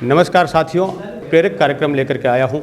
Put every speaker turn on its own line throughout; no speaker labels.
नमस्कार साथियों, प्रेरक कार्यक्रम लेकर के आया हूं।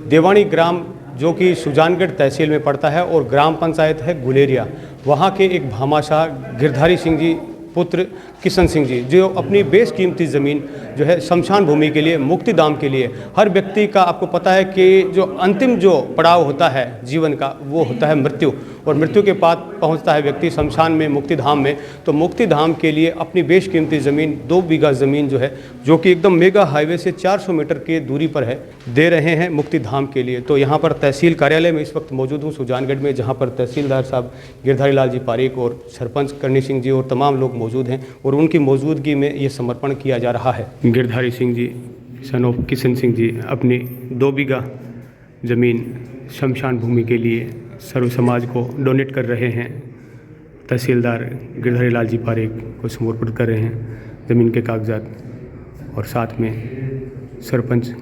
देवानी ग्राम जो कि सुजानगढ़ तहसील में पड़ता है और ग्राम पंचायत है गुलेरिया, वहां के एक भामाशाह गिरधारी सिंह जी पुत्र किशन सिंह जी जो अपनी बेशकीमती ज़मीन जो है शमशान भूमि के लिए, मुक्तिधाम के लिए, हर व्यक्ति का आपको पता है कि जो अंतिम जो पड़ाव होता है जीवन का वो होता है मृत्यु, और मृत्यु के बाद पहुंचता है व्यक्ति शमशान में, मुक्तिधाम में। तो मुक्तिधाम के लिए अपनी बेशकीमती ज़मीन 2 बीघा ज़मीन जो है, जो कि एकदम मेगा हाईवे से 400 मीटर की दूरी पर है, दे रहे हैं मुक्तिधाम के लिए। तो यहाँ पर तहसील कार्यालय में इस वक्त मौजूद हूँ सुजानगढ़ में, जहाँ पर तहसीलदार साहब गिरधारी लाल जी पारीक और सरपंच करणी सिंह जी और तमाम लोग मौजूद हैं, और उनकी मौजूदगी में ये समर्पण किया जा रहा है। गिरधारी सिंह जी सन ऑफ किशन सिंह जी अपनी 2 बीघा ज़मीन शमशान भूमि के लिए सर्व समाज को डोनेट कर रहे हैं। तहसीलदार गिरधारी लाल जी पारीक को समर्पित कर रहे हैं ज़मीन के कागजात, और साथ में सरपंच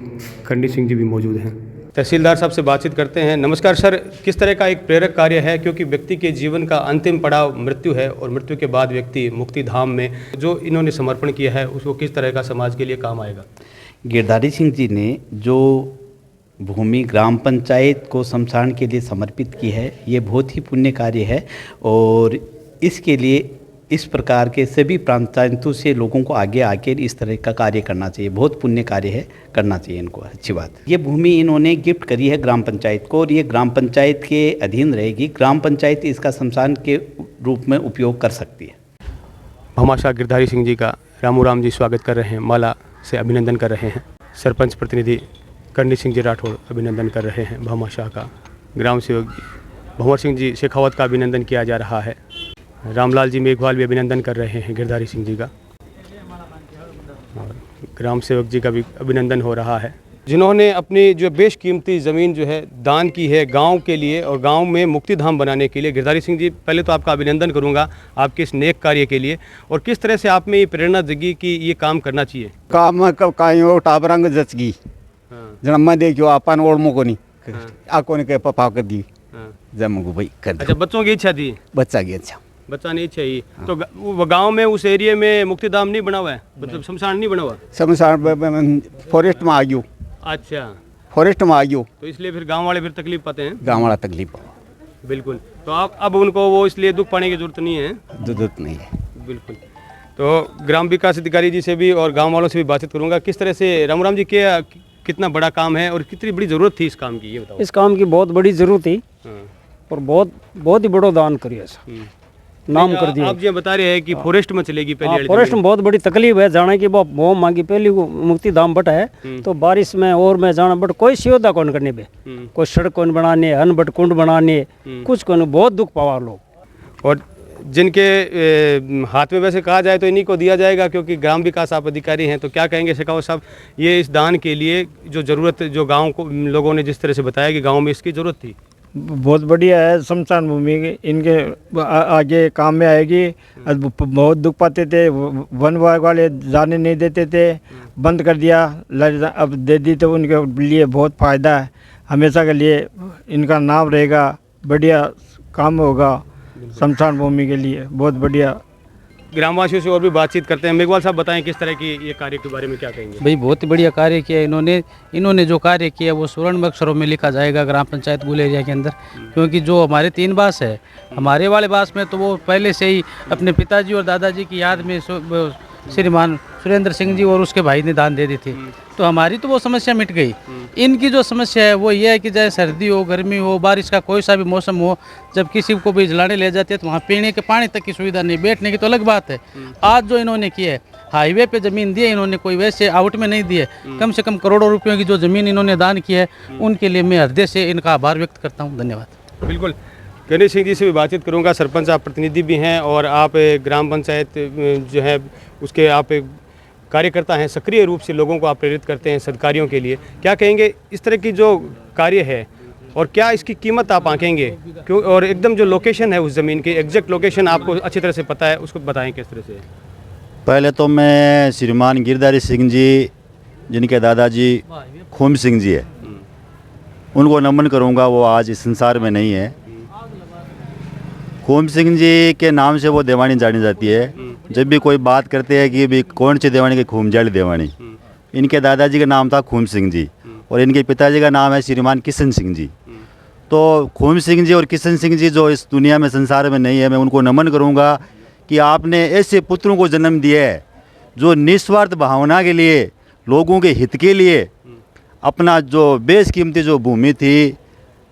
करणी सिंह जी भी मौजूद हैं। तहसीलदार साहब से बातचीत करते हैं। नमस्कार सर, किस तरह का एक प्रेरक कार्य है, क्योंकि व्यक्ति के जीवन का अंतिम पड़ाव मृत्यु है और मृत्यु के बाद व्यक्ति मुक्तिधाम में जो इन्होंने समर्पण किया है उसको किस तरह का समाज के लिए काम आएगा?
गिरधारी सिंह जी ने जो भूमि ग्राम पंचायत को शमशान के लिए समर्पित की है, ये बहुत ही पुण्य कार्य है, और इसके लिए इस प्रकार के सभी पंचायतों से लोगों को आगे आकर इस तरह का कार्य करना चाहिए। बहुत पुण्य कार्य है, करना चाहिए इनको, अच्छी बात। ये भूमि इन्होंने गिफ्ट करी है ग्राम पंचायत को, और ये ग्राम पंचायत के अधीन रहेगी। ग्राम पंचायत इसका शमशान के रूप में उपयोग कर सकती है।
भामाशाह गिरधारी सिंह जी का रामू जी स्वागत कर रहे हैं, माला से अभिनंदन कर रहे हैं। सरपंच प्रतिनिधि करणी सिंह जी राठौड़ अभिनंदन कर रहे हैं भामाशाह का। ग्राम सेवक भंवर सिंह जी शेखावत का अभिनंदन किया जा रहा है। रामलाल जी मेघवाल भी अभिनंदन कर रहे हैं गिरधारी सिंह जी का, और ग्राम सेवक जी का भी अभिनंदन हो रहा है, जिन्होंने अपनी जो बेशकीमती ज़मीन जो है दान की है गांव के लिए और गांव में मुक्तिधाम बनाने के लिए। गिरधारी सिंह जी, पहले तो आपका अभिनंदन करूंगा आपके इस नेक कार्य के लिए, और किस तरह से आप में ये प्रेरणा जगी कि ये काम करना चाहिए।
काम कायो टाबरंग जचगी जन्म देखियो अपन ओढ़मो को नहीं आको ने के पपा कर दी जम को भाई कर।
अच्छा, बच्चों की इच्छा थी,
बच्चा की अच्छा,
बच्चा नहीं चाहिए। तो वो गांव में उस एरिया में मुक्तिधाम नहीं बना हुआ है, मतलब शमशान नहीं बना हुआ,
शमशान फॉरेस्ट में आ गयो।
अच्छा,
फॉरेस्ट में आ गयो,
तो इसलिए फिर गांव वाले फिर तकलीफ पाते हैं।
गाँव वाला तकलीफ
बिल्कुल। तो आप अब उनको वो इसलिए दुख पाने की जरूरत नहीं है,
जरूरत नहीं है।
बिल्कुल। तो ग्राम विकास अधिकारी जी से भी और गांव वालों से भी बातचीत करूंगा। किस तरह से रामू जी के कितना बड़ा काम है और कितनी बड़ी ज़रूरत थी इस काम की, ये बताओ।
इस काम की बहुत बड़ी ज़रूरत थी, और बहुत ही बड़ा दान करिए, नाम कर दिया।
आप जी बता रहे हैं कि फॉरेस्ट में चलेगी पहले।
फॉरेस्ट में बहुत बड़ी तकलीफ है जाने की, बहुत मांगी पहली मुक्तिधाम बट है, तो बारिश में और में जाना बट कोई सुविधा कौन करने पे, कोई सड़क कौन बनाने, अन्न बट कुंड बनाने, कुछ कौन, बहुत दुख पावा लोग। और
जिनके हाथ में वैसे कहा जाए तो इन्हीं को दिया जाएगा, क्योंकि ग्राम विकास आप अधिकारी हैं। तो क्या कहेंगे शेखावत साहब, ये इस दान के लिए जो ज़रूरत, जो गांव को लोगों ने जिस तरह से बताया कि गांव में इसकी ज़रूरत थी,
बहुत बढ़िया है। शमशान भूमि इनके आगे काम में आएगी। बहुत दुख पाते थे, वन विभाग वाले जाने नहीं देते थे, बंद कर दिया, अब दे दी तो उनके लिए बहुत फ़ायदा है। हमेशा के लिए इनका नाम रहेगा, बढ़िया काम होगा शमशान भूमि के लिए, बहुत बढ़िया।
ग्रामवासियों से और भी बातचीत करते हैं। मेघवाल साहब बताएं किस तरह की ये कार्य के बारे में क्या कहेंगे?
भाई बहुत ही बढ़िया कार्य किया इन्होंने जो कार्य किया वो स्वर्ण अक्षरों में लिखा जाएगा ग्राम पंचायत गुलेरिया के अंदर, क्योंकि जो हमारे 3 बास है, हमारे वाले बास में तो वो पहले से ही अपने पिताजी और दादाजी की याद में श्रीमान सुरेंद्र सिंह जी और उसके भाई ने दान दे दी थी, तो हमारी तो वो समस्या मिट गई। इनकी जो समस्या है वो ये है कि चाहे सर्दी हो, गर्मी हो, बारिश का कोई सा भी मौसम हो, जब किसी को भी जलाने ले जाते हैं तो वहाँ पीने के पानी तक की सुविधा नहीं, बैठने की तो अलग बात है। आज जो इन्होंने किया है, हाईवे पे ज़मीन दी है इन्होंने, कोई वैसे आउट में नहीं दी है, कम से कम करोड़ों रुपयों की जो ज़मीन इन्होंने दान की है, उनके लिए मैं हृदय से इनका आभार व्यक्त करता हूँ। धन्यवाद।
बिल्कुल। करणी सिंह जी से भी बातचीत करूँगा। सरपंच आप प्रतिनिधि भी हैं और आप ग्राम पंचायत जो है उसके आप कार्यकर्ता हैं, सक्रिय रूप से लोगों को आप प्रेरित करते हैं सदकार्यों के लिए। क्या कहेंगे इस तरह की जो कार्य है, और क्या इसकी कीमत आप आंकेंगे, क्यों, और एकदम जो लोकेशन है उस ज़मीन की एग्जैक्ट लोकेशन आपको अच्छी तरह से पता है, उसको बताएं किस तरह से।
पहले तो मैं श्रीमान गिरधारी सिंह जी, जिनके दादाजी खूम सिंह जी है, उनको नमन करूंगा। वो आज इस संसार में नहीं है। खूम सिंह जी के नाम से वो देवानी जानी जाती है। जब भी कोई बात करते हैं कि भी कौन सी देवानी की खूम जाली देवानी, इनके दादाजी का नाम था खूम सिंह जी और इनके पिताजी का नाम है श्रीमान किशन सिंह जी। तो खूम सिंह जी और किशन सिंह जी जो इस दुनिया में संसार में नहीं है, मैं उनको नमन करूँगा कि आपने ऐसे पुत्रों को जन्म दिया है जो निस्वार्थ भावना के लिए, लोगों के हित के लिए अपना जो बेशकीमती जो भूमि थी,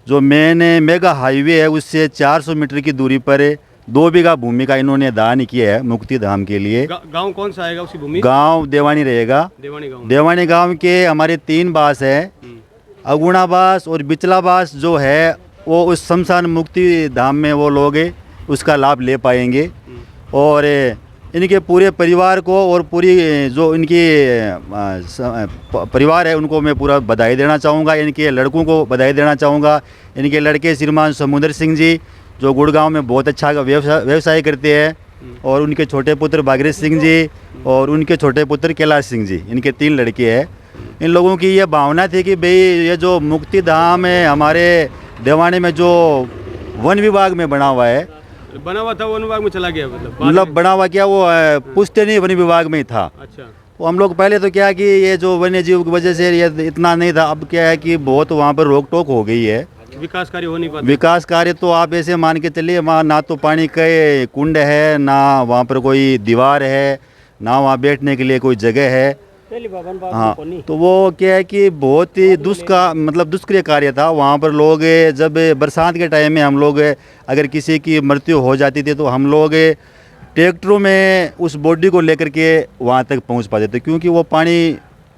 जो मेगा हाईवे है उससे 400 मीटर की दूरी पर 2 बीघा भूमि का इन्होंने दान किया है मुक्ति धाम के लिए।
गांव कौन सा आएगा उसी भूमि?
गांव देवानी रहेगा। देवानी गांव के हमारे 3 बास हैं, अगुणा बास और बिचला बास जो है वो उस शमशान मुक्ति धाम में वो लोग उसका लाभ ले पाएंगे। और इनके पूरे परिवार को और पूरी जो इनकी परिवार है उनको मैं पूरा बधाई देना चाहूँगा। इनके लड़कों को बधाई देना चाहूँगा। इनके लड़के श्रीमान समुद्र सिंह जी जो गुड़गांव में बहुत अच्छा व्यवसाय करते हैं, और उनके छोटे पुत्र भागीरथ सिंह जी और उनके छोटे पुत्र कैलाश सिंह जी, इनके 3 लड़के हैं। इन लोगों की ये भावना थी कि भाई ये जो मुक्ति धाम है हमारे देवानी में जो वन विभाग में बना हुआ है,
बना हुआ था वन विभाग में चला गया,
मतलब बना हुआ क्या वो पुश्तैनी वन विभाग में ही था।
अच्छा।
तो हम लोग पहले तो क्या कि ये जो वन्य जीव की वजह से ये इतना नहीं था, अब क्या है कि बहुत वहाँ पर रोक टोक हो गई है,
विकास कार्य हो नहीं पाता।
विकास कार्य तो आप ऐसे मान के चलिए वहाँ ना तो पानी के कुंड है, ना वहाँ पर कोई दीवार है, ना वहाँ बैठने के लिए कोई जगह है। हाँ, तो वो क्या है कि बहुत ही दुष्क्रिय कार्य था। वहाँ पर लोग जब बरसात के टाइम में हम लोग अगर किसी की मृत्यु हो जाती थी तो हम लोग ट्रैक्टरों में उस बॉडी को लेकर के वहाँ तक पहुँच पाते थे, क्योंकि वो पानी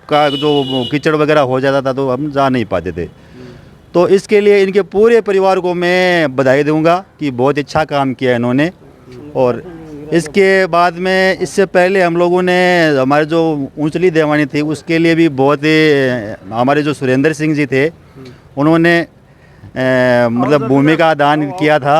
का जो कीचड़ वगैरह हो जाता था तो हम जा नहीं पाते थे। तो इसके लिए इनके पूरे परिवार को मैं बधाई दूंगा कि बहुत अच्छा काम किया इन्होंने। और इसके बाद में इससे पहले हम लोगों ने हमारे जो ऊंचली देवानी थी उसके लिए भी बहुत ही हमारे जो सुरेंद्र सिंह जी थे उन्होंने मतलब भूमि का दान किया था।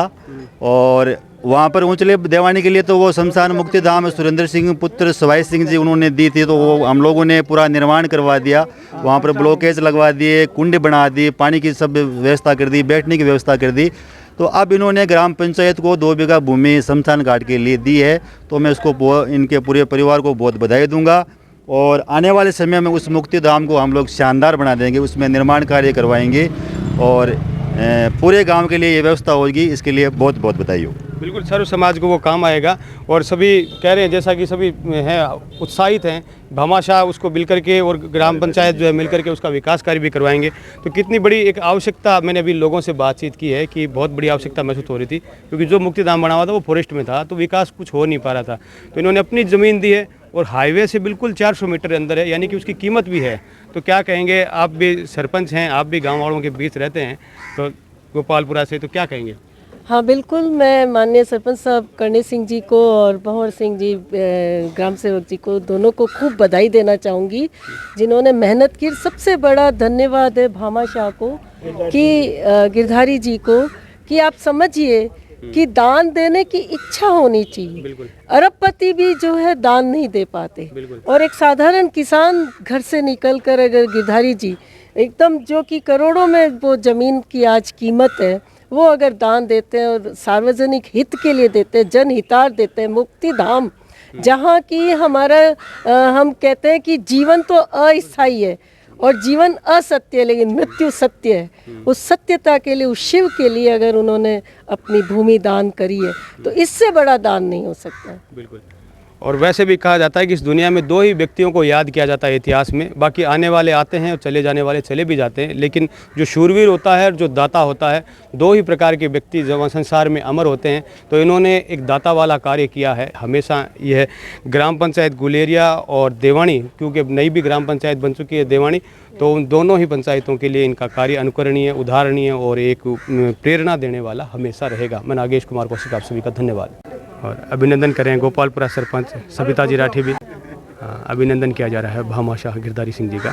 और वहाँ पर ऊंचली देवानी के लिए तो वो शमशान मुक्ति धाम सुरेंद्र सिंह पुत्र सवाई सिंह जी उन्होंने दी थी, तो वो हम लोगों ने पूरा निर्माण करवा दिया। वहाँ पर ब्लॉकेज लगवा दिए, कुंड बना दिए, पानी की सब व्यवस्था कर दी, बैठने की व्यवस्था कर दी। तो अब इन्होंने ग्राम पंचायत को 2 बीघा भूमि शमशान घाट के लिए दी है, तो मैं उसको इनके पूरे परिवार को बहुत बधाई दूंगा। और आने वाले समय में उस मुक्ति धाम को हम लोग शानदार बना देंगे, उसमें निर्माण कार्य करवाएंगे और पूरे गांव के लिए ये व्यवस्था होगी। इसके लिए बहुत बहुत बधाई हो।
बिल्कुल, सर्व समाज को वो काम आएगा। और सभी कह रहे हैं जैसा कि सभी हैं उत्साहित हैं, भामाशाह उसको मिल करके और ग्राम पंचायत जो है मिल करके उसका विकास कार्य भी करवाएंगे। तो कितनी बड़ी एक आवश्यकता, मैंने अभी लोगों से बातचीत की है कि बहुत बड़ी आवश्यकता महसूस हो रही थी, क्योंकि जो मुक्ति धाम बना हुआ था वो फॉरेस्ट में था, तो विकास कुछ हो नहीं पा रहा था। तो इन्होंने अपनी ज़मीन दी है और हाईवे से बिल्कुल 400 मीटर अंदर है, यानी कि उसकी कीमत भी है। तो क्या कहेंगे, आप भी सरपंच हैं, आप भी गाँव वालों के बीच रहते हैं तो गोपालपुरा से, तो क्या कहेंगे?
हाँ बिल्कुल, मैं माननीय सरपंच साहब करणी सिंह जी को और भंवर सिंह जी ग्राम सेवक जी को दोनों को खूब बधाई देना चाहूँगी, जिन्होंने मेहनत की। सबसे बड़ा धन्यवाद है भामाशाह को कि गिरधारी जी को, कि आप समझिए कि दान देने की इच्छा होनी चाहिए। अरबपति भी जो है दान नहीं दे पाते, और एक साधारण किसान घर से निकलकर अगर गिरधारी जी एकदम जो कि करोड़ों में वो ज़मीन की आज कीमत है, वो अगर दान देते हैं और सार्वजनिक हित के लिए देते हैं, जनहितार्थ देते हैं, मुक्ति धाम जहाँ की हमारा हम कहते हैं कि जीवन तो अस्थायी है और जीवन असत्य है, लेकिन मृत्यु सत्य है। उस सत्यता के लिए, उस शिव के लिए अगर उन्होंने अपनी भूमि दान करी है तो इससे बड़ा दान नहीं हो सकता।
बिल्कुल। और वैसे भी कहा जाता है कि इस दुनिया में 2 ही व्यक्तियों को याद किया जाता है इतिहास में, बाकी आने वाले आते हैं और चले जाने वाले चले भी जाते हैं, लेकिन जो शूरवीर होता है और जो दाता होता है, 2 ही प्रकार के व्यक्ति जब संसार में अमर होते हैं। तो इन्होंने एक दाता वाला कार्य किया है हमेशा। यह ग्राम पंचायत गुलेरिया और देवानी, क्योंकि अब नई भी ग्राम पंचायत बन चुकी है देवानी, तो उन दोनों ही पंचायतों के लिए इनका कार्य अनुकरणीय, उदाहरणीय और एक प्रेरणा देने वाला हमेशा रहेगा। मैं नागेश कुमार कौशिक, आप सभी का धन्यवाद और अभिनंदन करें गोपालपुरा सरपंच सविता जी राठी भी। अभिनंदन किया जा रहा है भामाशाह गिरधारी सिंह जी का।